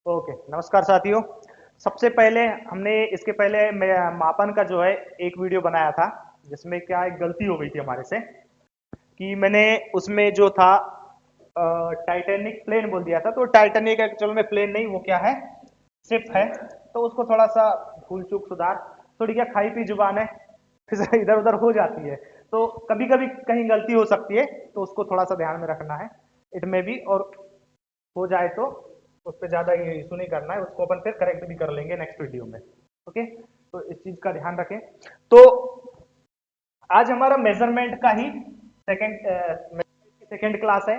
Okay, नमस्कार साथियों। सबसे पहले हमने इसके पहले मापन का जो है एक वीडियो बनाया था, जिसमें क्या एक गलती हो गई थी हमारे से कि मैंने उसमें जो था टाइटैनिक प्लेन बोल दिया था। तो टाइटैनिक एक्चुअल में प्लेन नहीं, वो क्या है, शिप है। तो उसको थोड़ा सा भूल चूक सुधार, थोड़ी क्या खाई पी जुबान है, फिर इधर उधर हो जाती है। तो कभी कभी कहीं गलती हो सकती है, तो उसको थोड़ा सा ध्यान में रखना है। इट में भी, और हो जाए तो उस पर ज़्यादा ये इशू नहीं करना है, उसको अपन फिर करेक्ट भी कर लेंगे नेक्स्ट वीडियो में। ओके, तो इस चीज़ का ध्यान रखें। तो आज हमारा मेजरमेंट का ही सेकंड क्लास है।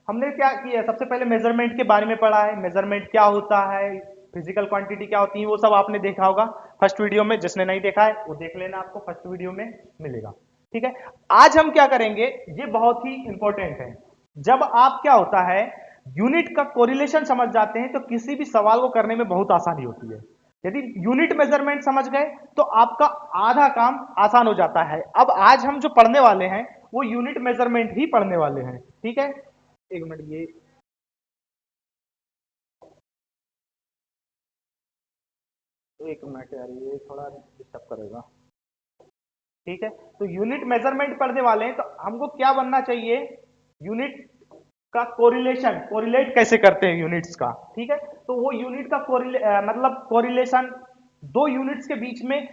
हमने क्या किया, सबसे पहले मेजरमेंट के बारे में पढ़ा है, मेजरमेंट क्या होता है, फिजिकल क्वांटिटी क्या होती है, वो सब आपने देखा होगा फर्स्ट वीडियो में। जिसने नहीं देखा है वो देख लेना, आपको फर्स्ट वीडियो में मिलेगा। ठीक है, आज हम क्या करेंगे, ये बहुत ही इंपॉर्टेंट है। जब आप क्या होता है, यूनिट का कोरिलेशन समझ जाते हैं तो किसी भी सवाल को करने में बहुत आसानी होती है। यदि यूनिट मेजरमेंट समझ गए तो आपका आधा काम आसान हो जाता है। अब आज हम जो पढ़ने वाले हैं वो यूनिट मेजरमेंट ही पढ़ने वाले हैं। ठीक है, एक मिनट, ये एक मिनट यार, ये थोड़ा डिस्टर्ब करेगा। ठीक है, तो यूनिट मेजरमेंट पढ़ने वाले हैं तो हमको क्या बनना चाहिए, यूनिट का कोरिलेशन, कोरिलेट कैसे करते हैं यूनिट्स का। ठीक है, तो वो यूनिट का मतलब कोरिलेशन, दो यूनिट्स के बीच में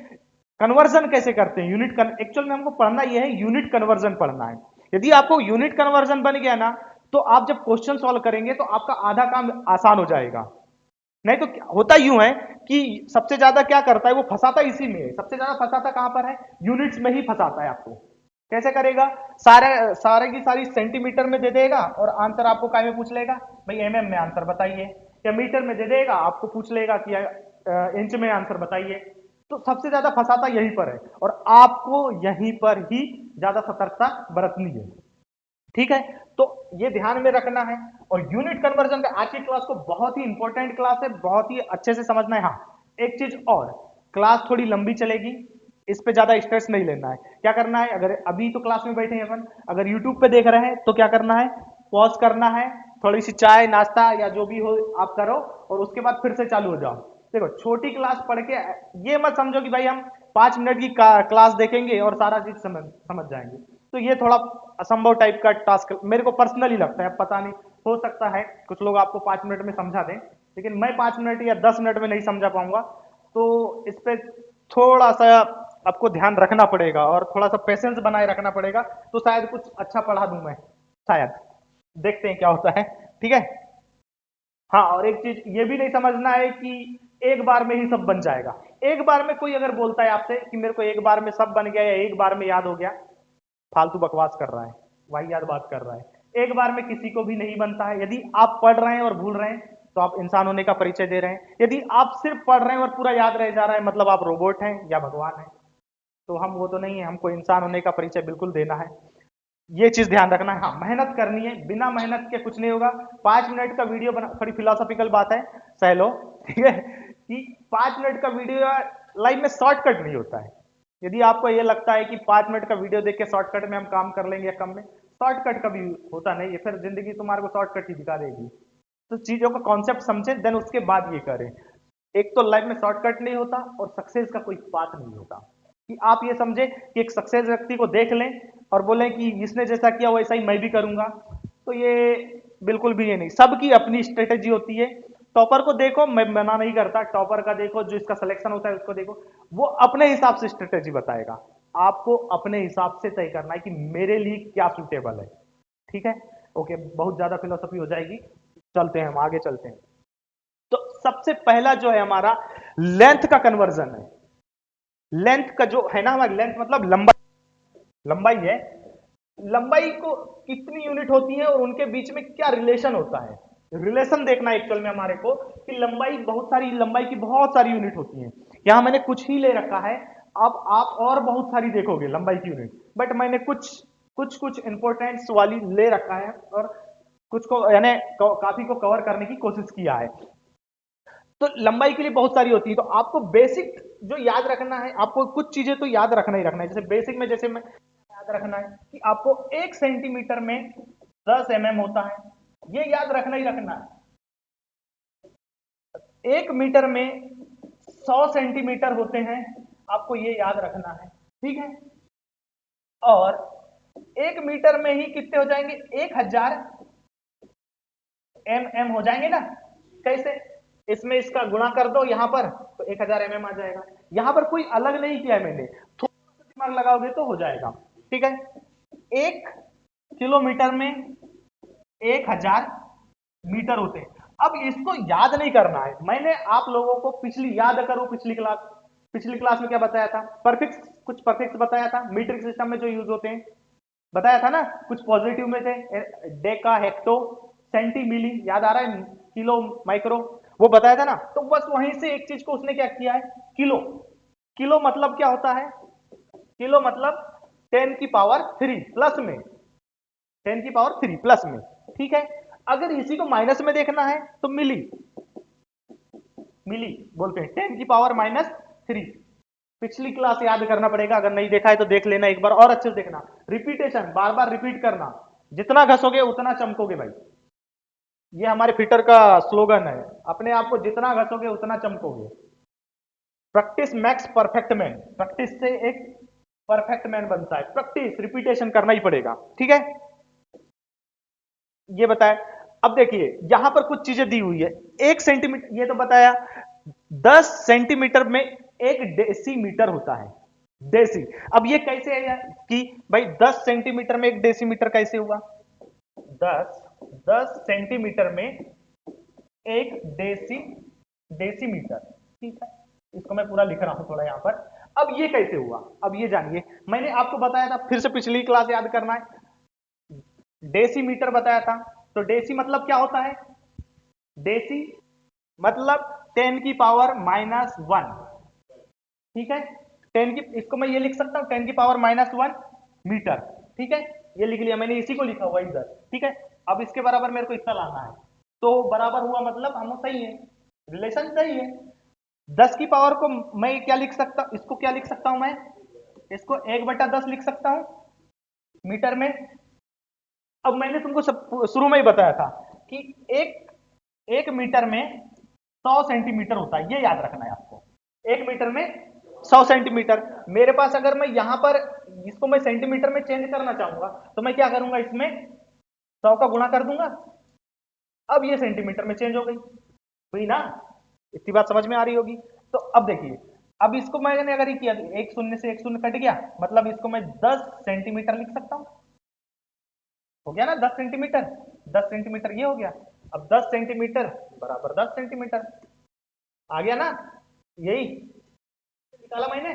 कन्वर्जन कैसे करते हैं। एक्चुअल में हमको पढ़ना यह है, यूनिट कन्वर्जन पढ़ना है। यदि आपको यूनिट कन्वर्जन बन गया ना, तो आप जब क्वेश्चन सॉल्व करेंगे तो आपका आधा काम आसान हो जाएगा। नहीं तो होता यूं है कि सबसे ज्यादा क्या करता है, वो फंसाता इसी में है। सबसे ज्यादा फंसाता कहां पर है, यूनिट्स में ही फंसाता है आपको। कैसे करेगा, सारे सारे की सारी सेंटीमीटर में दे देगा और आंसर आपको काय में पूछ लेगा, भाई एमएम में आंसर बताइए। या मीटर में दे देगा, आपको पूछ लेगा कि इंच में आंसर बताइए। तो सबसे ज्यादा फंसाता यहीं पर है, और आपको यहीं पर ही ज्यादा सतर्कता बरतनी है। ठीक है, तो ये ध्यान में रखना है। और यूनिट कन्वर्जन का आज की क्लास को बहुत ही इंपॉर्टेंट क्लास है, बहुत ही अच्छे से समझना है। हाँ, एक चीज और, क्लास थोड़ी लंबी चलेगी, इस पे ज्यादा स्ट्रेस नहीं लेना है। क्या करना है, अगर अभी तो क्लास में बैठे हैं अपन, अगर यूट्यूब पे देख रहे हैं तो क्या करना है, पॉज करना है, थोड़ी सी चाय नाश्ता या जो भी हो आप करो, और उसके बाद फिर से चालू हो जाओ। देखो, छोटी क्लास पढ़ के ये मत समझो कि भाई हम 5 मिनट की क्लास देखेंगे और सारा चीज समझ समझ जाएंगे। तो ये थोड़ा असंभव टाइप का टास्क मेरे को पर्सनली लगता है। पता नहीं, हो सकता है कुछ लोग आपको 5 मिनट में समझा दें, लेकिन मैं 5 मिनट या 10 मिनट में नहीं समझा पाऊंगा। तो इस पे थोड़ा सा आपको ध्यान रखना पड़ेगा और थोड़ा सा पेशेंस बनाए रखना पड़ेगा, तो शायद कुछ अच्छा पढ़ा दूं मैं, शायद। देखते हैं क्या होता है। ठीक है। हाँ, और एक चीज ये भी नहीं समझना है कि एक बार में ही सब बन जाएगा। एक बार में कोई अगर बोलता है आपसे कि मेरे को एक बार में सब बन गया या एक बार में याद हो गया, फालतू बकवास कर रहा है, वाहियात बात कर रहा है। एक बार में किसी को भी नहीं बनता है। यदि आप पढ़ रहे हैं और भूल रहे हैं तो आप इंसान होने का परिचय दे रहे हैं। यदि आप सिर्फ पढ़ रहे हैं और पूरा याद रह जा रहा है, मतलब आप रोबोट हैं या भगवान हैं। तो हम वो तो नहीं है, हमको इंसान होने का परिचय बिल्कुल देना है। ये चीज ध्यान रखना है। हाँ, मेहनत करनी है, बिना मेहनत के कुछ नहीं होगा। 5 मिनट का वीडियो बना, थोड़ी फिलोसॉफिकल बात है, सह लो। ठीक है, कि 5 मिनट का वीडियो लाइफ में शॉर्टकट नहीं होता है। यदि आपको ये लगता है कि 5 मिनट का वीडियो देख के शॉर्टकट में हम काम कर लेंगे या कम में, शॉर्टकट कभी होता नहीं है। फिर जिंदगी तुम्हारे को शॉर्टकट ही दिखा देगी। तो चीजों का कॉन्सेप्ट समझे, देन उसके बाद ये करें। एक तो लाइफ में शॉर्टकट नहीं होता, और सक्सेस का कोई बात नहीं होता। कि आप ये समझे कि एक सक्सेस व्यक्ति को देख लें और बोलें कि इसने जैसा किया वैसा ही मैं भी करूंगा, तो ये बिल्कुल भी ये नहीं। सबकी अपनी स्ट्रेटेजी होती है। टॉपर को देखो, मैं मना नहीं करता, टॉपर का देखो, जो इसका सिलेक्शन होता है उसको देखो, वो अपने हिसाब से स्ट्रेटेजी बताएगा। आपको अपने हिसाब से तय करना है कि मेरे लिए क्या सूटेबल है। ठीक है, ओके, बहुत ज्यादा फिलोसफी हो जाएगी, चलते हैं हम आगे, चलते हैं। तो सबसे पहला जो है हमारा, लेंथ का कन्वर्जन है। लेंथ का जो है ना, हमारी लेंथ मतलब लंबाई, लंबाई है। लंबाई को कितनी यूनिट होती है और उनके बीच में क्या रिलेशन होता है, रिलेशन देखना है एक्चुअल में हमारे को। कि लंबाई, बहुत सारी लंबाई की बहुत सारी यूनिट होती है। यहां मैंने कुछ ही ले रखा है, अब आप और बहुत सारी देखोगे लंबाई की यूनिट, बट मैंने कुछ कुछ कुछ इंपॉर्टेंट्स वाली ले रखा है, और कुछ को यानी काफी को कवर करने की कोशिश किया है। तो लंबाई के लिए बहुत सारी होती है। तो आपको बेसिक जो याद रखना है, आपको कुछ चीजें तो याद रखना ही रखना है। जैसे बेसिक में, जैसे मैं याद रखना है कि आपको 1 सेंटीमीटर में 10 mm होता है, ये याद रखना ही रखना है। 1 मीटर में 100 सेंटीमीटर होते हैं, आपको ये याद रखना है, ठीक है। और 1 मीटर में ही कितने हो जाएंगे, 1000 mm हो जाएंगे ना। कैसे, इसमें इसका गुणा कर दो यहां पर तो 1000 mm आ जाएगा। यहां पर कोई अलग नहीं किया है मैंने, थोड़ा सा दिमाग लगाओगे तो हो जाएगा, ठीक है। 1 किलोमीटर में 1000 मीटर होते हैं। अब इसको याद नहीं करना है, मैंने आप लोगों को याद करो पिछली क्लास में क्या बताया था, परफिक्स, कुछ परफिक्स बताया था मीट्रिक सिस्टम में जो यूज होते हैं, बताया था ना। कुछ पॉजिटिव में थे, डेका, हेक्टो, सेंटी, मिली, याद आ रहा है, किलो, माइक्रो, वो बताया था ना। तो बस वहीं से एक चीज को उसने क्या किया है, किलो। किलो मतलब क्या होता है, किलो मतलब 10 की पावर 3 प्लस में, 10 की पावर 3 प्लस में, ठीक है। अगर इसी को माइनस में देखना है तो मिली, मिली बोलते हैं, 10 की पावर -3। पिछली क्लास याद करना पड़ेगा, अगर नहीं देखा है तो देख लेना एक बार और अच्छे से देखना, रिपीटेशन, बार बार रिपीट करना, जितना घसोगे उतना चमकोगे भाई। ये हमारे फिटर का स्लोगन है, अपने आप को जितना घसोगे उतना चमकोगे। Practice makes perfect man, practice से एक परफेक्ट मैन बनता है, प्रैक्टिस, रिपीटेशन करना ही पड़ेगा, ठीक है। ये बताया। अब देखिए यहां पर कुछ चीजें दी हुई है, 1 सेंटीमीटर, ये तो बताया 10 सेंटीमीटर में 1 डेसीमीटर होता है, डेसी। अब ये कैसे है कि भाई 10 सेंटीमीटर में 1 डेसीमीटर कैसे हुआ, 10 सेंटीमीटर में 1 डेसीमीटर, ठीक है। इसको मैं पूरा लिख रहा हूं थोड़ा यहां पर। अब ये कैसे हुआ, अब ये जानिए, मैंने आपको बताया था, फिर से पिछली क्लास याद करना है, डेसीमीटर बताया था। तो डेसी मतलब क्या होता है, डेसी मतलब 10 की पावर -1, ठीक है। 10 की, इसको मैं ये लिख सकता हूं 10 की पावर -1 मीटर, ठीक है। ये लिख लिया मैंने, इसी को लिखा हुआ इधर, ठीक है। अब इसके बराबर मेरे को इतना लाना है, तो बराबर हुआ मतलब हम सही है, रिलेशन सही है। 10 की पावर को मैं क्या लिख सकता, इसको क्या लिख सकता हूं मैं, इसको 1/10 लिख सकता हूं मीटर में। अब मैंने तुमको सब शुरू में ही बताया था कि एक एक मीटर में 100 सेंटीमीटर होता है, ये याद रखना है आपको। 1 मीटर में 100 सेंटीमीटर। मेरे पास अगर मैं यहां पर इसको मैं सेंटीमीटर में चेंज करना चाहूंगा तो मैं क्या करूंगा, इसमें 100 का गुणा कर दूंगा, अब ये सेंटीमीटर में चेंज हो गई, हुई ना। इतनी बात समझ में आ रही होगी। तो अब देखिए, अब इसको मैंने अगर ये किया, एक शून्य से एक शून्य कट गया, मतलब इसको मैं 10 सेंटीमीटर लिख सकता हूं, हो गया ना 10 सेंटीमीटर, 10 सेंटीमीटर ये हो गया। अब 10 सेंटीमीटर बराबर 10 सेंटीमीटर आ गया ना, यही निकाला मैंने,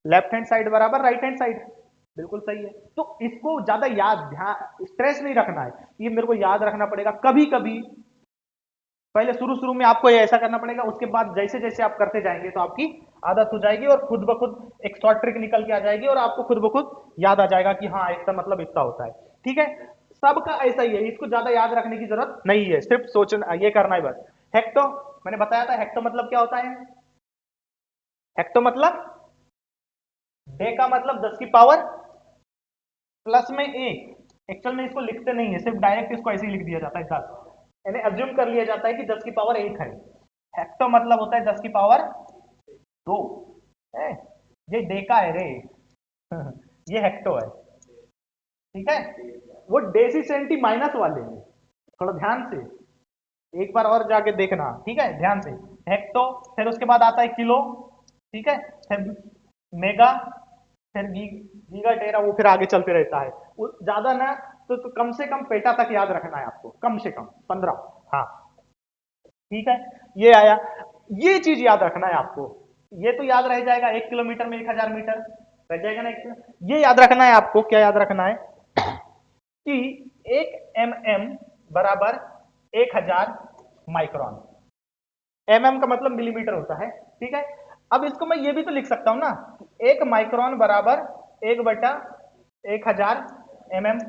लेफ्ट हैंड साइड बराबर राइट हैंड साइड, बिल्कुल सही है। तो इसको ज्यादा याद, ध्यान, स्ट्रेस नहीं रखना है, ये मेरे को याद रखना पड़ेगा। कभी कभी पहले शुरू शुरू में आपको ये ऐसा करना पड़ेगा, उसके बाद जैसे जैसे आप करते जाएंगे तो आपकी आदत हो जाएगी और खुद ब खुद एक शॉर्ट ट्रिक निकल के आ जाएगी और आपको खुद ब खुद याद आ जाएगा कि हाँ इसका मतलब इतना होता है, ठीक है। सबका ऐसा ही है, इसको ज्यादा याद रखने की जरूरत नहीं है, सिर्फ सोचना, ये करना है बस। हेक्टो, मैंने बताया था हेक्टो मतलब क्या होता है, हेक्टो मतलब डे का मतलब 10 की पावर प्लस में एक। एक्चुअल में इसको लिखते नहीं है, सिर्फ डायरेक्ट इसको ऐसे ही लिख दिया जाता है 10, यानी अज्यूम कर लिया जाता है कि 10 की पावर 1 है। हेक्टो मतलब होता है 10 की पावर 2 है, ये डेका है रे ये हेक्टो है, ठीक है। वो डेसी सेंटी माइनस वाले हैं, थोड़ा ध्यान से एक बार और जाके देखना, ठीक है, ध्यान से। हेक्टो, फिर उसके बाद आता है किलो, ठीक है, फिर मेगा, फिर गीगा, टेरा, वो फिर आगे चलते रहता है। वो ज्यादा ना तो कम से कम पेटा तक याद रखना है आपको, कम से कम 15, हाँ ठीक है। ये आया, ये चीज याद रखना है आपको, ये तो याद रह जाएगा, 1 किलोमीटर में 1000 मीटर रह जाएगा ना, ये याद रखना है आपको। क्या याद रखना है कि 1 mm बराबर 1000 माइक्रोन, mm का मतलब मिलीमीटर होता है, ठीक है। अब इसको मैं ये भी तो लिख सकता हूं ना, 1 माइक्रोन बराबर 1/1000 mm,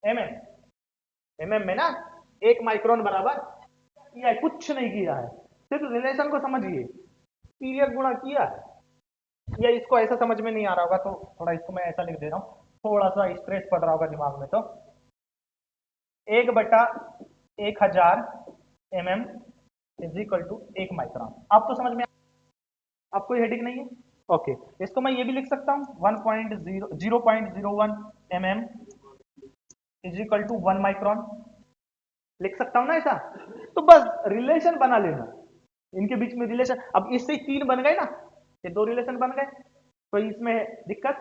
mm, mm में ना 1 माइक्रोन बराबर, किया है, कुछ नहीं किया है, सिर्फ रिलेशन को समझिए, पीरियड गुणा किया है। या इसको ऐसा समझ में नहीं आ रहा होगा तो थोड़ा इसको मैं ऐसा लिख दे रहा हूं, थोड़ा सा स्ट्रेस पड़ रहा होगा दिमाग में, तो 1/1000 mm is equal to 1 micron. अब तो समझ में, अब कोई हेडिंग नहीं है। ओके, इसको मैं ये भी लिख सकता हूँ 0.01 mm is equal to 1 micron, लिख सकता हूं ना ऐसा। तो बस रिलेशन बना लेना, इनके बीच में रिलेशन। अब इससे 3 बन गए ना, ये 2 रिलेशन बन गए, कोई इसमें दिक्कत?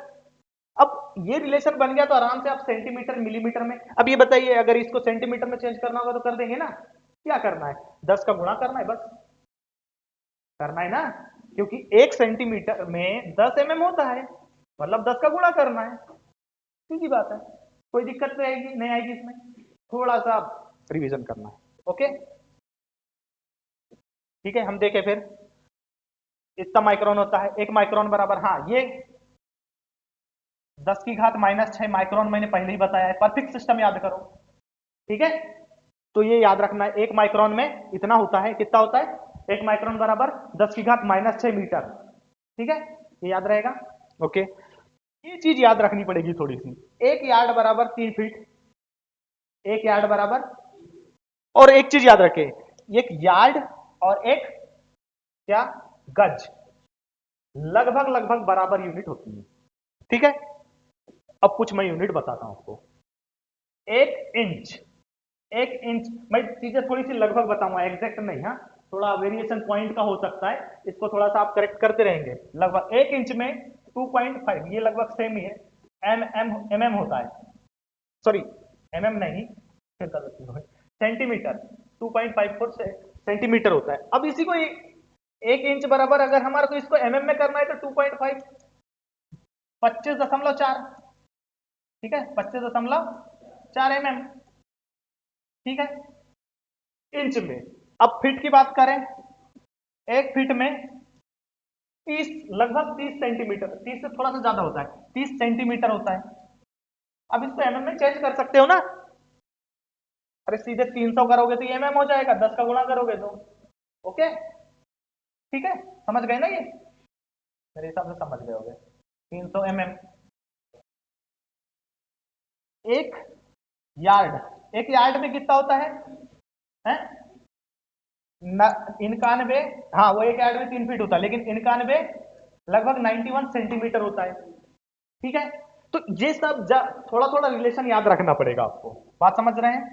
अब ये रिलेशन बन गया तो आराम से आप सेंटीमीटर मिलीमीटर में, अब ये बताइए अगर इसको सेंटीमीटर में चेंज करना होगा तो कर देंगे ना। क्या करना है, 10 का गुणा करना है, बस करना है ना, क्योंकि 1 सेंटीमीटर में 10 mm होता है, मतलब 10 का गुणा करना है, सीधी बात है। कोई दिक्कत तो आएगी नहीं, आएगी इसमें, थोड़ा सा रिवीजन करना है। ओके ठीक है, हम देखें फिर इतना माइक्रोन होता है, 1 माइक्रोन बराबर, हाँ ये 10 की घात -6 माइक्रोन मैंने पहले ही बताया है, परफेक्ट सिस्टम याद करो। ठीक है, तो ये याद रखना है, 1 माइक्रोन में इतना होता है, कितना होता है, 1 माइक्रोन बराबर 10 की घात -6 मीटर। ठीक है, ये याद रहेगा। ओके, ये चीज याद रखनी पड़ेगी थोड़ी सी, 1 यार्ड बराबर 3 फीट, 1 यार्ड बराबर, और एक चीज याद रखें, एक यार्ड और एक क्या, गज, लगभग लगभग बराबर यूनिट होती है। ठीक है, अब कुछ मैं यूनिट बताता हूं आपको। 1 इंच, 1 इंच, मैं चीजें थोड़ी सी लगभग बताऊंगा, एग्जैक्ट नहीं, हाँ थोड़ा वेरिएशन पॉइंट का हो सकता है, इसको थोड़ा सा आप करेक्ट करते रहेंगे। लगभग 1 इंच में 2.5, ये लगभग सेम ही है, एम होता है, सॉरी एम नहीं, फिर गलती हो गई, सेंटीमीटर, 2.54 सेंटीमीटर होता है। अब इसी को 1 इंच बराबर अगर हमारे को इसको एमएम में करना है तो 2.5, 25.4, ठीक है, 25.4 mm, ठीक है, इंच में। अब फीट की बात करें, 1 फीट में 30, लगभग 30 सेंटीमीटर, 30 से थोड़ा सा ज्यादा होता है, 30 सेंटीमीटर होता है। अब इसको एमएम में चेंज कर सकते हो ना, अरे सीधे 300 करोगे तो ये एमएम हो जाएगा, 10 का गुणा करोगे तो। ओके ठीक है, समझ गए ना, ये मेरे हिसाब से समझ गए होगे। 300 mm, एक यार्ड, एक यार्ड में कितना होता है, हैं? 91, हाँ वो एक यार्ड में 3 फीट होता है, लेकिन 91 लगभग 91 सेंटीमीटर होता है। ठीक है, तो ये सब थोड़ा थोड़ा रिलेशन याद रखना पड़ेगा आपको, बात समझ रहे हैं,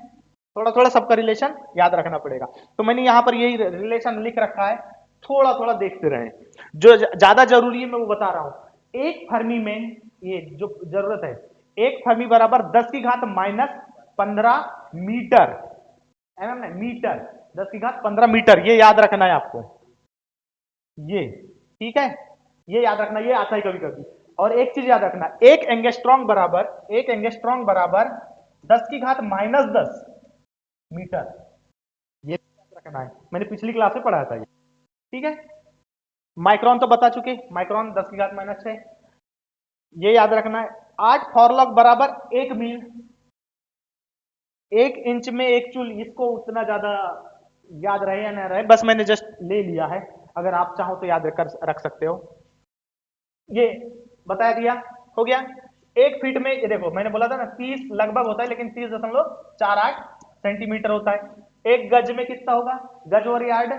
थोड़ा थोड़ा सबका रिलेशन याद रखना पड़ेगा। तो मैंने यहां पर यही रिलेशन लिख रखा है, थोड़ा थोड़ा देखते रहे, जो ज्यादा जरूरी है मैं वो बता रहा हूं। एक फर्मी में ये जो जरूरत है, एक फर्मी बराबर 10 की घात -15 मीटर, एमएम नहीं मीटर, 10 की घात 15 मीटर, ये याद रखना है आपको, ये ठीक है, ये याद रखना, ये आता है कभी कभी। और एक चीज याद रखना, एक एंगस्ट्रॉन्ग बराबर, एक एंगस्ट्रॉन्ग बराबर 10 की घात -10 मीटर, ये याद रखना है, मैंने पिछली क्लास में पढ़ाया था ये। ठीक है, माइक्रोन तो बता चुके, माइक्रोन 10 की घात -6, ये याद रखना है। 8 फॉरलॉग बराबर 1 मील, 1 इंच में 1 चूल, इसको उतना ज्यादा याद रहे या ना रहे, बस मैंने जस्ट ले लिया है, अगर आप चाहो तो याद रख सकते हो। ये बता दिया, हो गया। 1 फीट में ये देखो मैंने बोला था ना 30 लगभग होता है, लेकिन 30.48 सेंटीमीटर होता है। 1 गज में कितना होगा, गज और यार्ड,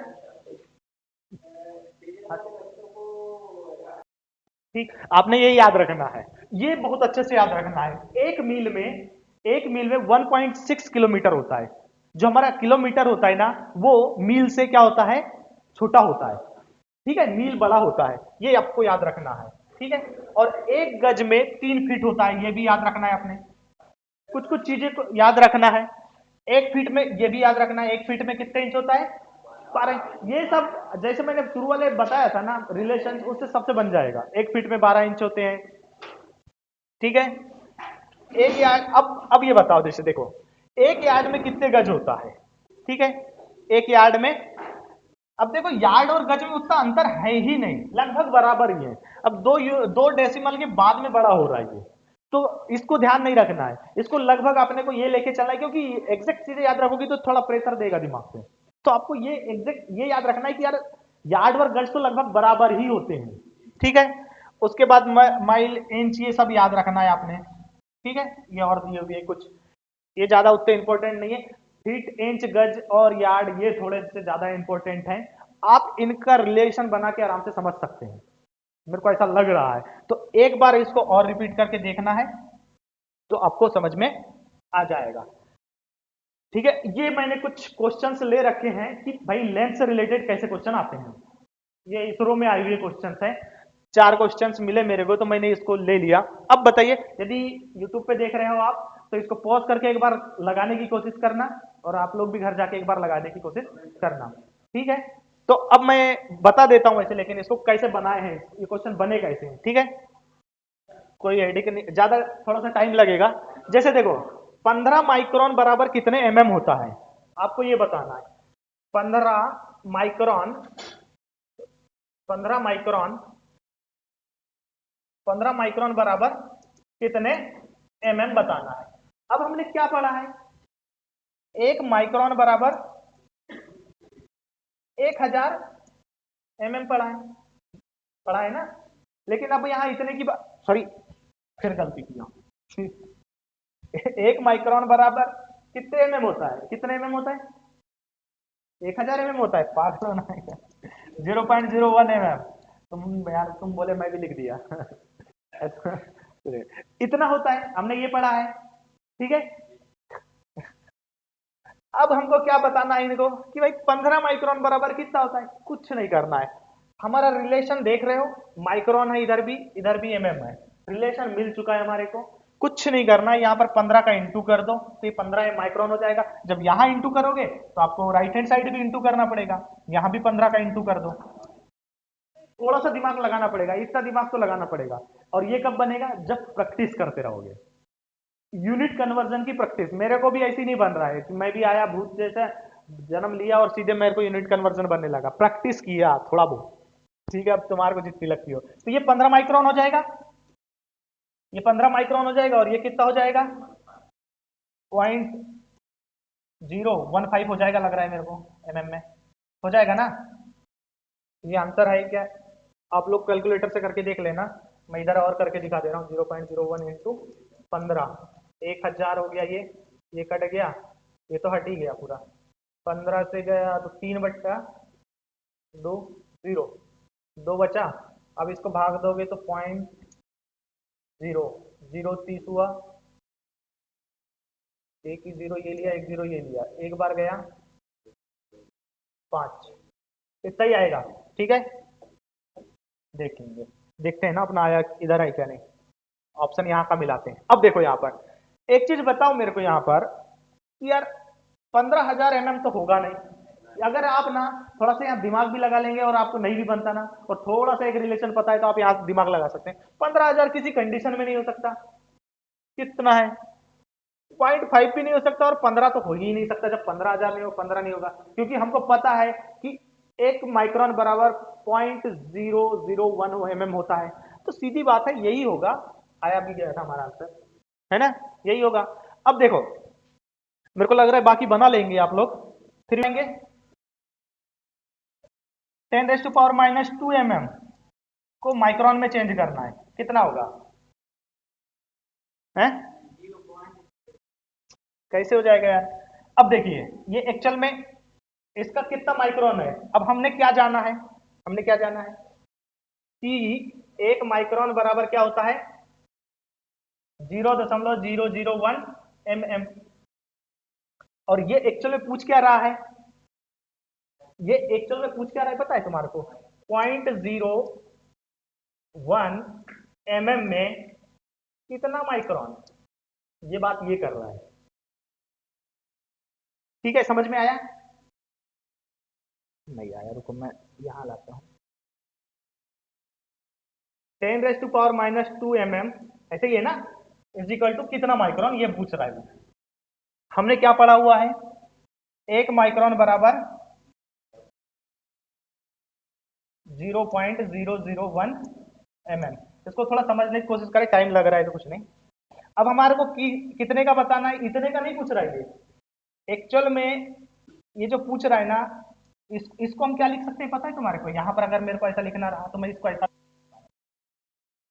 ठीक, आपने ये याद रखना है, ये बहुत अच्छे से याद रखना है। 1 मील में, 1 मील में 1.6 किलोमीटर होता है, जो हमारा किलोमीटर होता है ना वो मील से क्या होता है, छोटा होता है। ठीक है, मील बड़ा होता है, ये आपको याद रखना है। ठीक है, और 1 गज में 3 फीट होता है, ये भी याद रखना है आपने। कुछ कुछ चीजें को याद रखना है। 1 फीट में ये भी याद रखना है, 1 फीट में कितने इंच होता है, 12। ये सब जैसे मैंने शुरू वाले बताया था ना रिलेशन, उससे सबसे बन जाएगा। 1 फीट में 12 इंच होते हैं। ठीक है, एक यार्ड, अब ये बताओ, जैसे देखो 1 यार्ड में कितने गज होता है, ठीक है, 1 यार्ड में, अब देखो यार्ड और गज में उतना अंतर है ही नहीं, लगभग बराबर ही है। अब दो डेसिमल के बाद में बड़ा हो रहा है ये, तो इसको ध्यान नहीं रखना है, इसको लगभग अपने को ये लेके चलना है, क्योंकि एग्जैक्ट चीजें याद रखोगी तो थोड़ा प्रेशर देगा दिमाग पे। तो आपको ये एग्जैक्ट ये याद रखना है कि यार यार्ड और गज तो लगभग बराबर ही होते हैं। ठीक है, उसके बाद माइल इंच ये सब याद रखना है आपने। ठीक है, ये और ये कुछ, ये ज्यादा उतने इंपॉर्टेंट नहीं है। फीट, इंच, गज और यार्ड ये थोड़े से ज्यादा इंपॉर्टेंट हैं। आप इनका रिलेशन बना के आराम से समझ सकते हैं, मेरे को ऐसा लग रहा है। तो एक बार इसको और रिपीट करके देखना है तो आपको समझ में आ जाएगा। ठीक है, ये मैंने कुछ क्वेश्चंस ले रखे हैं कि भाई लेंथ से रिलेटेड कैसे क्वेश्चन आते हैं। ये इसरो में आई हुई क्वेश्चंस हैं, 4 क्वेश्चंस मिले मेरे को तो मैंने इसको ले लिया। अब बताइए, यदि यूट्यूब पे देख रहे हो आप तो इसको पॉज करके एक बार लगाने की कोशिश करना, और आप लोग भी घर जाके एक बार लगाने की कोशिश करना। ठीक है, तो अब मैं बता देता हूं ऐसे, लेकिन इसको कैसे बनाए हैं, ये क्वेश्चन बने कैसे हैं। ठीक है, कोई हेडिक नहीं, ज्यादा थोड़ा सा टाइम लगेगा। जैसे देखो 15 माइक्रोन बराबर कितने होता है, आपको ये बताना है। 15 माइक्रोन 15 माइक्रोन 15 माइक्रोन बराबर कितने बताना है। अब हमने क्या पढ़ा है, 1 माइक्रोन बराबर 1000 पढ़ा है ना। लेकिन अब यहां इतने की बात, सॉरी फिर गलती किया। 1 माइक्रोन बराबर कितने होता है, कितने होता है, 1000 होता है, पागल होना है। 0.01 तुम यार, तुम बोले मैं भी लिख दिया। इतना होता है, हमने ये पढ़ा है। ठीक है, अब हमको क्या बताना है इनको कि भाई 15 माइक्रोन बराबर कितना होता है, कुछ नहीं करना है। हमारा रिलेशन देख रहे हो, माइक्रोन है इधर भी है, रिलेशन मिल चुका है हमारे को। कुछ नहीं करना है, यहाँ पर 15 का इंटू कर दो तो ये 15 माइक्रोन हो जाएगा। जब यहाँ इंटू करोगे तो आपको राइट हैंड साइड भी इंटू करना पड़ेगा, यहाँ भी 15 का इंटू कर दो। थोड़ा सा दिमाग लगाना पड़ेगा, इतना दिमाग तो लगाना पड़ेगा। और ये कब बनेगा, जब प्रैक्टिस करते रहोगे, यूनिट कन्वर्जन की प्रैक्टिस। मेरे को भी ऐसी नहीं बन रहा है कि मैं भी आया भूत जैसा, जन्म लिया और सीधे मेरे को यूनिट कन्वर्जन बनने लगा, प्रैक्टिस किया थोड़ा बहुत। ठीक है, अब तुम्हारे को जितनी लगती हो, तो ये 15 माइक्रोन हो जाएगा, ये 15 माइक्रोन हो जाएगा, और ये कितना हो जाएगा, 0.015 हो जाएगा, लग रहा है मेरे को में हो जाएगा ना। ये आंसर है क्या, आप लोग कैलकुलेटर से करके देख लेना, मैं इधर और करके दिखा दे रहा हूँ। 0.01 इंटू 15, 1000 हो गया, ये कट गया, ये तो हट ही गया पूरा। 15 से गया तो 3/2, 0, 2 बचा। अब इसको भाग दोगे तो 0.030 हुआ, एक ही 0 ये लिया, एक 0 ये लिया, एक बार गया 5, इतना ही आएगा। ठीक है, देखेंगे, देखते हैं ना अपना आया इधर है क्या नहीं। ऑप्शन यहाँ का मिलाते हैं। अब देखो यहाँ पर एक चीज बताओ मेरे को यहाँ पर कि यार 15,000 तो होगा नहीं। अगर आप ना थोड़ा सा यहाँ दिमाग भी लगा लेंगे और आपको नहीं भी बनता ना, और थोड़ा सा एक रिलेशन पता है तो आप यहाँ दिमाग लगा सकते हैं। 15,000 किसी कंडीशन में नहीं हो सकता, कितना है, 0.5 भी नहीं हो सकता, और 15 तो हो ही नहीं सकता। जब 15,000 नहीं हो, 15 नहीं होगा, क्योंकि हमको पता है कि 1 माइक्रोन बराबर 0.001 होता है। तो सीधी बात है, यही होगा, आया भी गया था हमारा आंसर, है ना, यही होगा। अब देखो मेरे को लग रहा है बाकी बना लेंगे आप लोग, फिर लेंगे 10⁻⁻² को माइक्रोन में चेंज करना है, कितना होगा, है कैसे हो जाएगा यार। अब देखिए ये एक्चुअल में इसका कितना माइक्रोन है। अब हमने क्या जाना है, कि 1 माइक्रोन बराबर क्या होता है, 0.001 और ये एक्चुअल में पूछ क्या रहा है, पता है तुम्हारे को, 0.01 में कितना माइक्रोन, ये बात ये कर रहा है। ठीक है, समझ में आया, नहीं आया, रुको मैं यहां लाता हूं। 10⁻², ऐसे ही है ना, इज इक्वल टू कितना माइक्रोन, ये पूछ रहा है। हमने क्या पढ़ा हुआ है, 1 माइक्रोन बराबर 0.001 इसको थोड़ा समझने की कोशिश करें, टाइम लग रहा है तो कुछ नहीं। अब हमारे को कितने का बताना है, इतने का नहीं पूछ रहा है ये एक्चुअल में, ये जो पूछ रहा है ना, इसको हम क्या लिख सकते हैं पता है तुम्हारे को, यहाँ पर अगर मेरे को ऐसा लिखना रहा तो मैं इसको ऐसा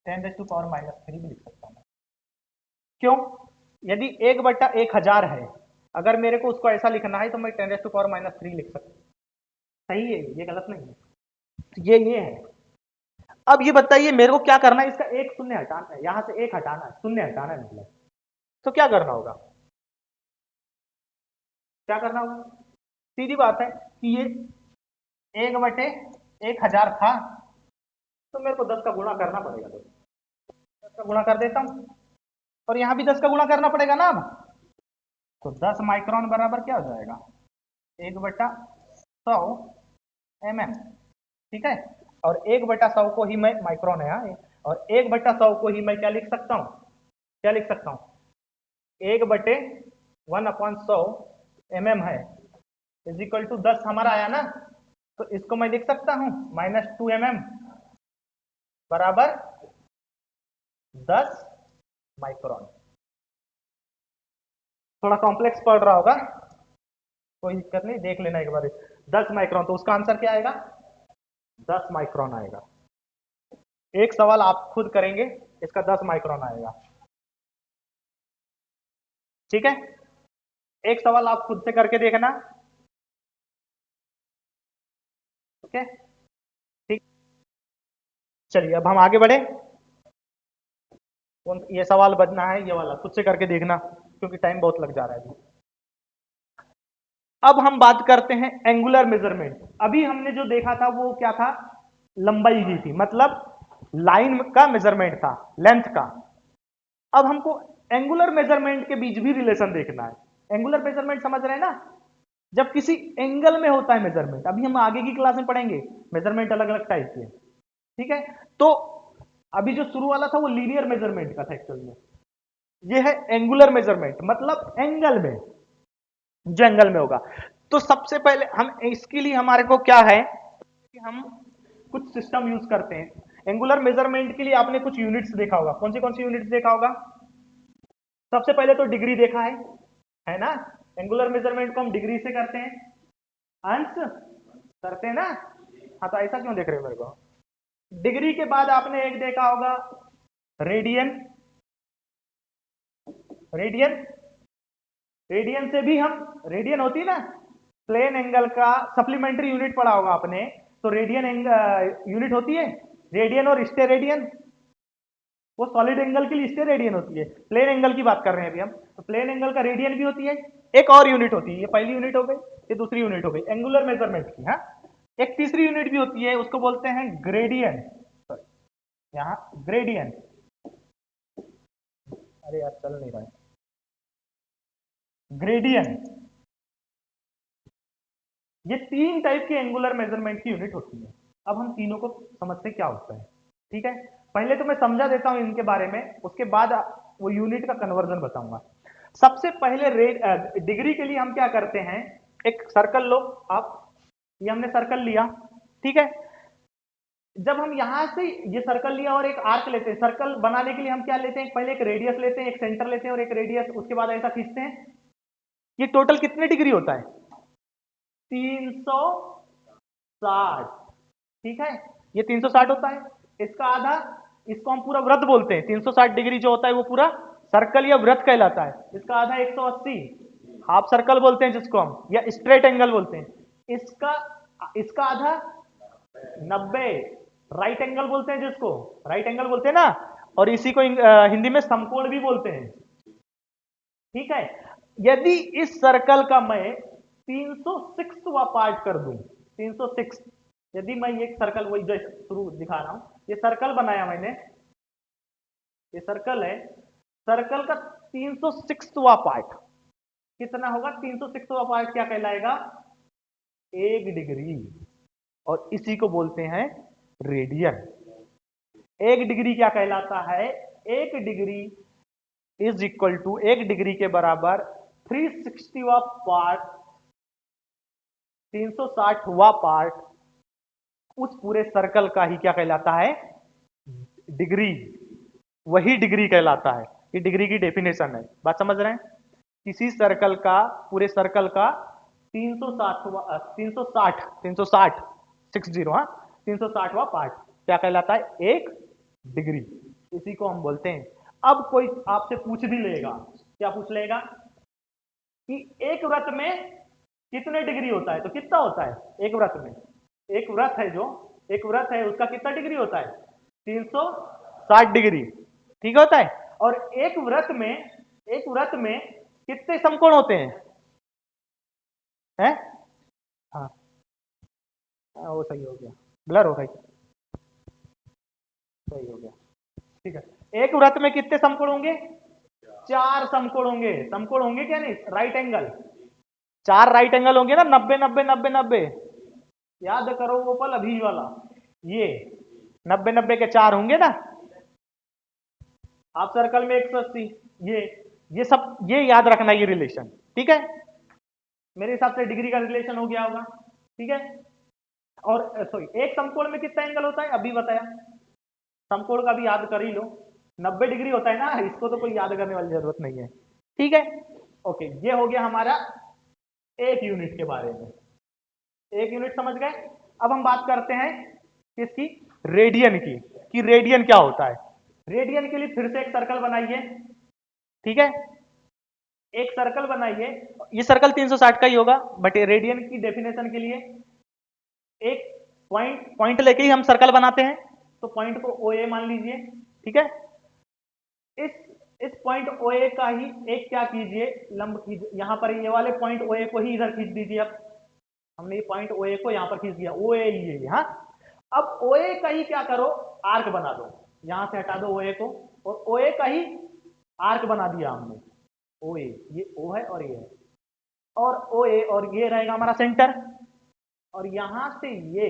10⁻³ भी लिख सकता हूँ। क्यों, यदि 1/1000 है, अगर मेरे को उसको ऐसा लिखना है तो मैं 10⁻³ लिख सकता हूँ। सही है, ये गलत नहीं है। तो ये है। अब ये बताइए मेरे को क्या करना है, इसका एक शून्य हटाना है, यहां से एक हटाना है, शून्य हटाना है मतलब। तो क्या करना होगा, क्या करना होगा? सीधी बात है कि ये 1/1000 था, तो मेरे को 10 का गुणा करना पड़ेगा। 10 का गुणा कर देता हूं, और यहां भी 10 का गुणा करना पड़ेगा ना अब। तो 10 माइक्रोन बराबर क्या हो जाएगा, 1/100 mm। ठीक है, और 1/100 को ही मैं, माइक्रोन है यहाँ, और 1/100 को ही मैं क्या लिख सकता हूँ, क्या लिख सकता हूँ, 1/100 mm है, इज इक्वल टू 10 हमारा आया ना। तो इसको मैं लिख सकता हूं -2 mm बराबर 10 माइक्रोन। थोड़ा कॉम्प्लेक्स पड़ रहा होगा, कोई दिक्कत नहीं, देख लेना एक बार। 10 माइक्रोन, तो उसका आंसर क्या आएगा, 10 माइक्रोन आएगा। एक सवाल आप खुद करेंगे, इसका 10 माइक्रोन आएगा। ठीक है, एक सवाल आप खुद से करके देखना। ओके, ठीक, चलिए अब हम आगे बढ़े। ये सवाल बचना है, ये वाला खुद से करके देखना, क्योंकि टाइम बहुत लग जा रहा है। अब हम बात करते हैं एंगुलर मेजरमेंट। अभी हमने जो देखा था वो क्या था, लंबाई की थी, मतलब लाइन का मेजरमेंट था, लेंथ का। अब हमको एंगुलर मेजरमेंट के बीच भी रिलेशन देखना है। एंगुलर मेजरमेंट समझ रहे हैं ना, जब किसी एंगल में होता है मेजरमेंट। अभी हम आगे की क्लास में पढ़ेंगे मेजरमेंट अलग अलग टाइप के। ठीक है, तो अभी जो शुरू वाला था वो लीनियर मेजरमेंट का था एक्चुअल में। ये है एंगुलर मेजरमेंट, मतलब एंगल में, जो एंगल में होगा। तो सबसे पहले हम इसके लिए हमारे को क्या है कि हम कुछ सिस्टम यूज करते हैं। एंगुलर मेजरमेंट के लिए आपने कुछ यूनिट्स देखा होगा, कौन सी यूनिट्स देखा होगा? सबसे पहले तो डिग्री देखा है ना। एंगुलर मेजरमेंट को हम डिग्री से करते हैं, अंश करते हैं ना। हाँ, तो ऐसा क्यों देख रहे हो मेरे को? डिग्री के बाद आपने एक देखा होगा रेडियन। रेडियन, रेडियन से भी हम, रेडियन होती है ना प्लेन एंगल का सप्लीमेंट्री यूनिट पढ़ा होगा आपने, तो रेडियन यूनिट होती है रेडियन और स्टेरेडियन। वो सॉलिड एंगल के लिए स्टेरेडियन होती है, प्लेन एंगल की बात कर रहे हैं अभी हम। तो प्लेन एंगल का रेडियन भी होती है। एक और यूनिट होती है, ये पहली यूनिट हो गई, ये दूसरी यूनिट हो गई एंगुलर मेजरमेंट की। हाँ, एक तीसरी यूनिट भी होती है, उसको बोलते हैं ग्रेडियन। यहाँ ग्रेडियन, अरे यार चल नहीं रहा है, ग्रेडियन। ये 3 टाइप की एंगुलर मेजरमेंट की यूनिट होती है। अब हम तीनों को समझते क्या होता है। ठीक है, पहले तो मैं समझा देता हूं इनके बारे में, उसके बाद वो यूनिट का कन्वर्जन बताऊंगा। सबसे पहले डिग्री के लिए हम क्या करते हैं, एक सर्कल लो आप, ये हमने सर्कल लिया। ठीक है, जब हम यहां से ये सर्कल लिया और एक आर्क लेते हैं, सर्कल बनाने के लिए हम क्या लेते हैं, पहले एक रेडियस लेते हैं, एक सेंटर लेते हैं और एक रेडियस, उसके बाद ऐसा खींचते हैं। ये टोटल कितने डिग्री होता है, 360। ठीक है, ये 360 होता है, इसका आधा, इसको हम पूरा वृत्त बोलते हैं। 360 डिग्री जो होता है वो पूरा सर्कल या वृत्त कहलाता है। इसका आधा 180, हाफ सर्कल बोलते हैं जिसको हम, या स्ट्रेट एंगल बोलते हैं। इसका इसका आधा 90, राइट एंगल बोलते हैं जिसको, राइट एंगल बोलते हैं ना, और इसी को हिंदी में समकोण भी बोलते हैं। ठीक है, यदि इस सर्कल का मैं 306वां पार्ट कर दूं, 306, यदि मैं एक सर्कल, वही जो शुरू दिखा रहा हूं, ये सर्कल बनाया मैंने, ये सर्कल है, सर्कल का 306वां पार्ट कितना होगा, 306वां पार्ट क्या कहलाएगा, 1 डिग्री। और इसी को बोलते हैं रेडियन। 1 डिग्री क्या कहलाता है, 1 degree is equal to, 1 degree के बराबर 360वां पार्ट, 360वां पार्ट उस पूरे सर्कल का ही क्या कहलाता है, डिग्री। वही डिग्री कहलाता है। ये डिग्री की डेफिनेशन है, बात समझ रहे हैं? किसी सर्कल का, पूरे सर्कल का 360, 360 60, हाँ, 360वां पार्ट क्या कहलाता है, 1 डिग्री। इसी को हम बोलते हैं। अब कोई आपसे पूछ भी लेगा, क्या पूछ लेगा, कि एक वृत्त में कितने डिग्री होता है, तो कितना होता है एक वृत्त में, एक वृत्त है जो एक वृत्त है उसका कितना डिग्री होता है, 360 डिग्री, ठीक होता है। और एक वृत्त में कितने समकोण होते हैं? हाँ, वो सही हो गया, ब्लर हो गई, सही हो गया, ठीक है। एक वृत्त में कितने समकोण होंगे, 4 समकोण होंगे, समकोण होंगे क्या नहीं, राइट एंगल, 4 राइट एंगल होंगे ना, 90 90 90 90, याद करो वो पल अभी वाला, ये 90 90 के 4 होंगे ना, आप सर्कल में 180, ये सब ये याद रखना, ये रिलेशन, ठीक है। मेरे हिसाब से डिग्री का रिलेशन हो गया होगा, ठीक है। और सॉरी, एक समकोण में कितना एंगल होता है अभी बताया, समकोण का भी याद कर ही लो, 90 डिग्री होता है ना, इसको तो कोई याद करने वाली जरूरत नहीं है, ठीक है। ओके, ये हो गया हमारा एक यूनिट के बारे में, एक यूनिट समझ गए। अब हम बात करते हैं किसकी, रेडियन की, कि रेडियन क्या होता है। रेडियन के लिए फिर से एक सर्कल बनाइए, ठीक है, एक सर्कल बनाइए, ये सर्कल 360 का ही होगा, बट रेडियन की डेफिनेशन के लिए एक पॉइंट पॉइंट लेके ही हम सर्कल बनाते हैं, तो पॉइंट को ओ ए मान लीजिए, ठीक है। इस इस पॉइंट ओ ए का ही एक क्या कीजिए, लंब कीजिए, यहां पर ये वाले पॉइंट ओ ए को ही इधर खींच दीजिए। अब हमने ये पॉइंट ओ ए को यहां पर खींच दिया, ओ ए ये, हाँ। अब ओ ए का ही क्या करो, आर्क बना दो, यहां से हटा दो ओ ए को, और ओ ए का ही आर्क बना दिया हमने, ओ ए, ये ओ है और ये है, और ओ ए और ये रहेगा हमारा सेंटर, और यहां से ये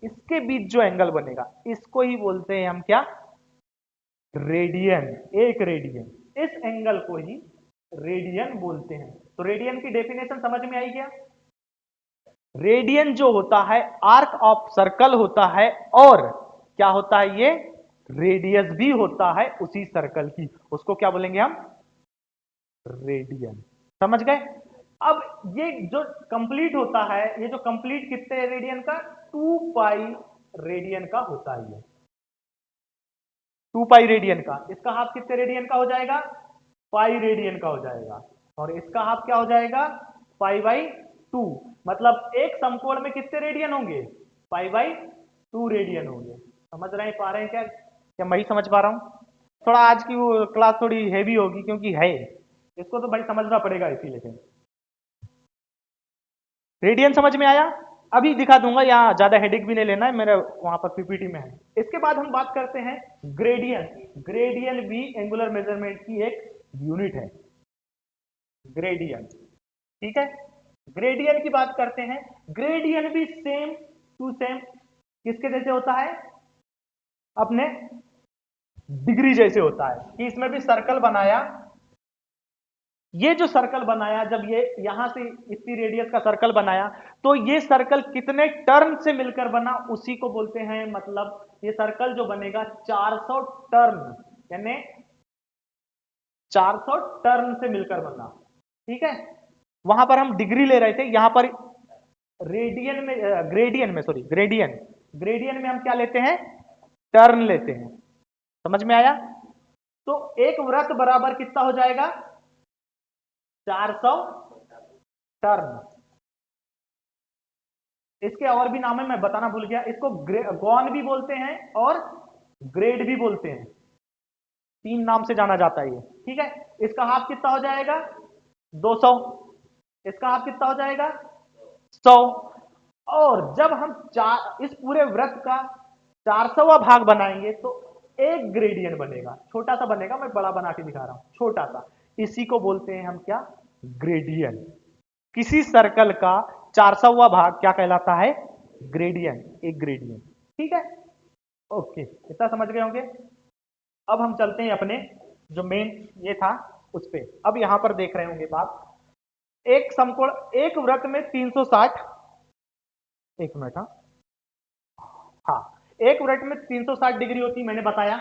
इसके बीच जो एंगल बनेगा इसको ही बोलते हैं हम क्या, रेडियन, एक रेडियन, इस एंगल को ही रेडियन बोलते हैं। तो रेडियन की डेफिनेशन समझ में आई क्या, रेडियन जो होता है आर्क ऑफ सर्कल होता है, और क्या होता है ये, रेडियस भी होता है उसी सर्कल की, उसको क्या बोलेंगे हम, रेडियन, समझ गए। अब ये जो कंप्लीट होता है, ये जो कंप्लीट कितने रेडियन का, 2 पाई रेडियन का होता है ये, 2 पाई रेडियन का, इसका हाफ कितने रेडियन का हो जाएगा, पाई रेडियन का हो जाएगा, और इसका हाफ क्या हो जाएगा, पाई/2, मतलब एक समकोण में कितने रेडियन होंगे, पाई/2 रेडियन होंगे। समझ रहे हैं, पा रहे हैं क्या, क्या मैं ही समझ पा रहा हूं, थोड़ा आज की वो क्लास थोड़ी हैवी होगी क्योंकि है, इसको तो भाई समझना पड़ेगा इसीलिए। रेडियन समझ में आया, अभी दिखा दूंगा, यहाँ ज्यादा हेडेक भी नहीं लेना है, मेरा वहां पर पीपीटी में है। इसके बाद हम बात करते हैं ग्रेडियन, ग्रेडियन भी एंगुलर मेजरमेंट की एक यूनिट है, ग्रेडियन, ठीक है। ग्रेडियन की बात करते हैं, ग्रेडियन भी सेम टू सेम किसके जैसे होता है, अपने डिग्री जैसे होता है, कि इसमें भी सर्कल बनाया, ये जो सर्कल बनाया, जब ये यहां से इतनी रेडियस का सर्कल बनाया, तो ये सर्कल कितने टर्न से मिलकर बना, उसी को बोलते हैं, मतलब ये सर्कल जो बनेगा 400 टर्न, यानी 400 टर्न से मिलकर बना, ठीक है। वहां पर हम डिग्री ले रहे थे, यहां पर रेडियन में, ग्रेडियन में, सॉरी ग्रेडियन, ग्रेडियन में हम क्या लेते हैं, टर्न लेते हैं, समझ में आया। तो एक वृत्त बराबर कितना हो जाएगा, 400 टर्न। इसके और भी नाम है, मैं बताना भूल गया, इसको गॉन भी बोलते हैं और ग्रेड भी बोलते हैं, 3 नाम से जाना जाता है ये, ठीक है। इसका हाफ कितना हो जाएगा, 200, इसका हाफ कितना हो जाएगा, 100। और जब हम इस पूरे वृत्त का 400वां भाग बनाएंगे तो एक ग्रेडियन बनेगा, छोटा सा बनेगा, मैं बड़ा बना के दिखा रहा हूं, छोटा सा, इसी को बोलते हैं हम क्या, ग्रेडियन। किसी सर्कल का 400वां भाग क्या कहलाता है, ग्रेडियन, एक ग्रेडियन, ठीक है। ओके, इतना समझ गए होंगे। अब हम चलते हैं अपने जो मेन ये था उस पे, अब यहां पर देख रहे होंगे बात, एक समकोण, एक वृत्त में 360, एक मिनट, हाँ हाँ, एक वृत्त में 360 डिग्री होती, मैंने बताया,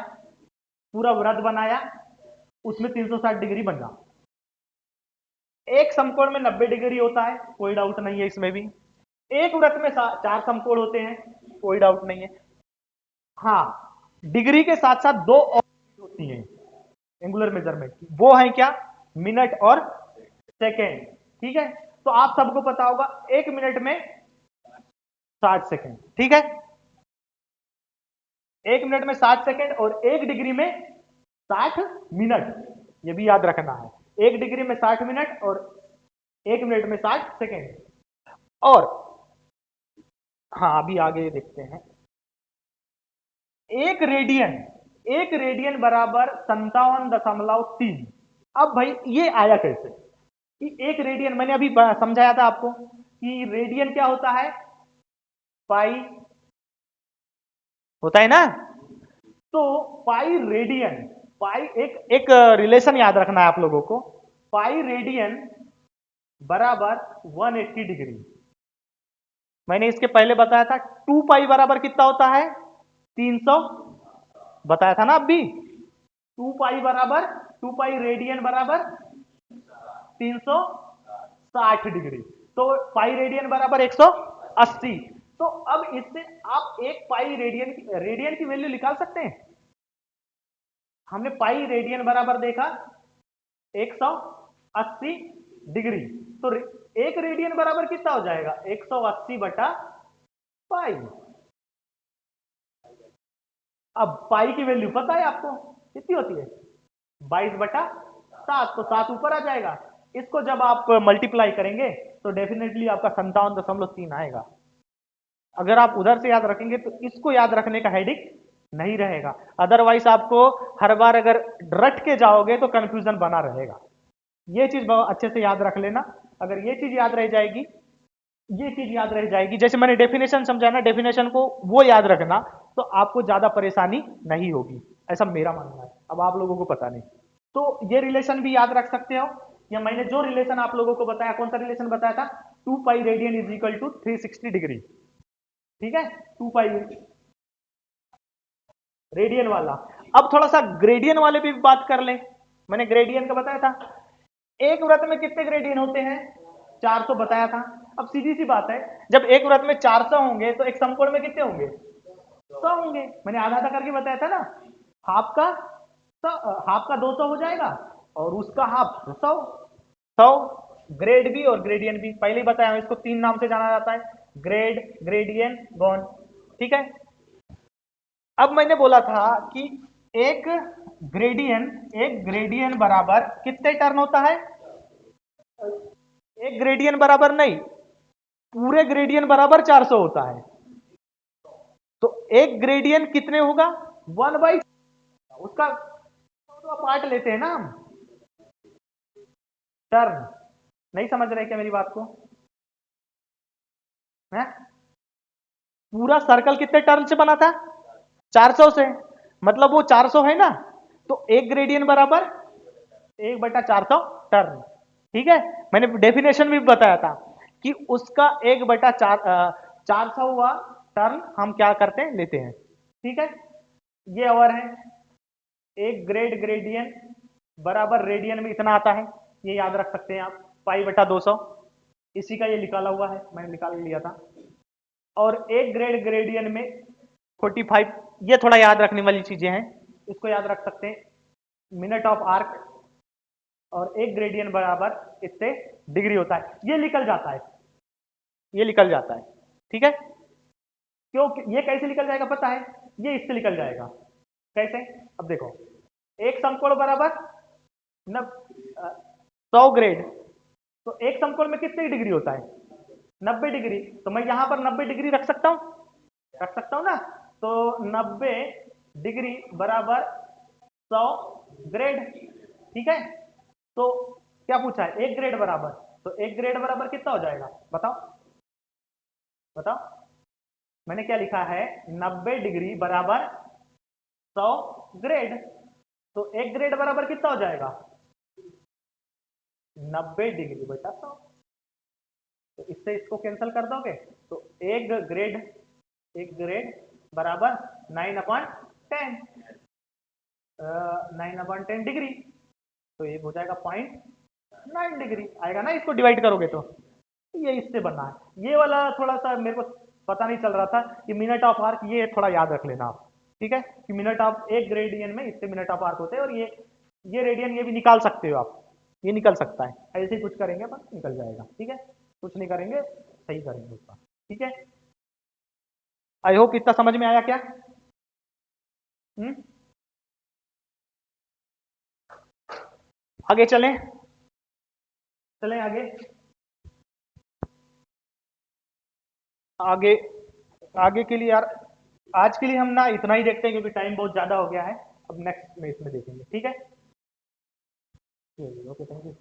पूरा वृत्त बनाया, उसमें 360 डिग्री बना, एक समकोण में 90 डिग्री होता है, कोई डाउट नहीं है इसमें भी, एक वृत्त में 4 समकोण होते हैं, कोई डाउट नहीं है। हाँ, डिग्री के साथ साथ 2 और होती हैं एंगुलर मेजरमेंट की, वो है क्या, मिनट और सेकेंड, ठीक है, तो आप सबको पता होगा 1 मिनट में 60 सेकेंड, ठीक है, 1 मिनट में 60 सेकेंड और 1 डिग्री में 60 मिनट, ये भी याद रखना है, 1 डिग्री में 60 मिनट और 1 मिनट में 60 सेकेंड। और हाँ अभी आगे देखते हैं, एक रेडियन बराबर 57.3। अब भाई ये आया कैसे कि एक रेडियन, मैंने अभी समझाया था आपको कि रेडियन क्या होता है, पाई होता है ना, तो पाई रेडियन, पाई एक रिलेशन याद रखना है आप लोगों को, पाई रेडियन बराबर 180 डिग्री। मैंने इसके पहले बताया था 2 पाई बराबर कितना होता है, 300, बताया था ना अब भी, 2 पाई बराबर 2 पाई रेडियन बराबर 360 डिग्री, तो पाई रेडियन बराबर 180। तो अब इससे आप एक पाई रेडियन की वैल्यू निकाल सकते हैं। हमने पाई रेडियन बराबर देखा 180 डिग्री, तो एक रेडियन बराबर कितना हो जाएगा, 180 बटा पाई। अब पाई की वैल्यू पता है आपको कितनी होती है, 22/7, तो 7 ऊपर आ जाएगा। इसको जब आप मल्टीप्लाई करेंगे तो डेफिनेटली आपका 57.3 आएगा। अगर आप उधर से याद रखेंगे तो इसको याद रखने का हेडिक नहीं रहेगा, अदरवाइज आपको हर बार अगर रट के जाओगे तो कंफ्यूजन बना रहेगा। ये चीज बहुत अच्छे से याद रख लेना, अगर ये चीज याद रह जाएगी, ये चीज याद रह जाएगी, जैसे मैंने डेफिनेशन समझाना, डेफिनेशन को वो याद रखना, तो आपको ज्यादा परेशानी नहीं होगी, ऐसा मेरा मानना है। अब आप लोगों को पता नहीं, तो ये रिलेशन भी याद रख सकते हो, या मैंने जो रिलेशन आप लोगों को बताया, कौन सा रिलेशन बताया था, 2 pi radian is equal to 360 degree, ठीक है, 2 पाई रेडियन वाला। अब थोड़ा सा ग्रेडियन वाले भी बात कर ले, मैंने ग्रेडियन का बताया था, एक वृत्त में कितने ग्रेडियन होते हैं, 400 बताया था। अब सीधी सी बात है, जब एक वृत्त में 400 होंगे तो एक समकोण में कितने होंगे, 100 होंगे, मैंने आधा आधा करके बताया था ना, हाफ का हाफ का 200 हो जाएगा और उसका हाफ 100। 100 ग्रेड भी और ग्रेडियन भी, पहले ही बताया, इसको 3 नाम से जाना जाता है, ग्रेड, ग्रेडियन, बॉन्ड, ठीक है। अब मैंने बोला था कि एक ग्रेडियन बराबर कितने टर्न होता है, एक ग्रेडियन बराबर नहीं, पूरे ग्रेडियन बराबर 400 होता है, तो एक ग्रेडियन कितने होगा, 1/, उसका तो पार्ट लेते हैं ना हम, टर्न। नहीं समझ रहे क्या मेरी बात को, है? पूरा सर्कल कितने टर्न से बना था, 400 से, मतलब वो 400 है ना, तो एक ग्रेडियन बराबर 1/400 टर्न, ठीक है। मैंने डेफिनेशन भी बताया था कि उसका 1/400 हुआ टर्न हम क्या करते हैं, लेते हैं, ठीक है। ये और है, एक ग्रेडियन बराबर रेडियन में इतना आता है, ये याद रख सकते हैं आप, पाई/200, इसी का ये निकाला हुआ है, मैंने निकाल लिया था। और एक ग्रेडियन में 45, ये थोड़ा याद रखने वाली चीजें हैं, इसको याद रख सकते हैं, मिनट ऑफ आर्क, और एक ग्रेडियन बराबर इससे डिग्री होता है, ये निकल जाता है, ये निकल जाता है, ठीक है। क्यों, ये कैसे निकल जाएगा पता है, ये इससे निकल जाएगा, कैसे, अब देखो, एक समकोण बराबर 100 ग्रेड, तो एक समकोण में कितनी डिग्री होता है, 90 डिग्री, तो मैं यहां पर 90 डिग्री रख सकता हूं, रख सकता हूं ना, तो 90 डिग्री बराबर 100 ग्रेड, ठीक है। तो क्या पूछा है, एक ग्रेड बराबर, तो एक ग्रेड बराबर कितना हो जाएगा, बताओ बताओ, मैंने क्या लिखा है, 90 डिग्री बराबर 100 ग्रेड, तो एक ग्रेड बराबर कितना हो जाएगा, 90 डिग्री बटा 100, तो इससे इसको कैंसिल कर दोगे, तो एक ग्रेड बराबर 9/10, 9/10 डिग्री, तो ये हो जाएगा 0.9 डिग्री आएगा ना, इसको डिवाइड करोगे तो ये इससे बना है। ये वाला थोड़ा सा मेरे को पता नहीं चल रहा था कि मिनट ऑफ आर्क, ये थोड़ा याद रख लेना आप, ठीक है, कि मिनट ऑफ एक ग्रेडियन में इतने मिनट ऑफ आर्क होते हैं, और ये रेडियन ये भी निकाल सकते हो आप, ये निकल सकता है, ऐसे ही कुछ करेंगे अपन निकल जाएगा, ठीक है। कुछ नहीं करेंगे, सही करेंगे उसका, ठीक है। आई होप इतना समझ में आया क्या? हम्म। आगे चलें, चलें आगे। आगे आगे के लिए यार, आज के लिए हम ना इतना ही देखते हैं क्योंकि टाइम बहुत ज्यादा हो गया है। अब नेक्स्ट में इसमें देखेंगे, ठीक है। Okay, thank you.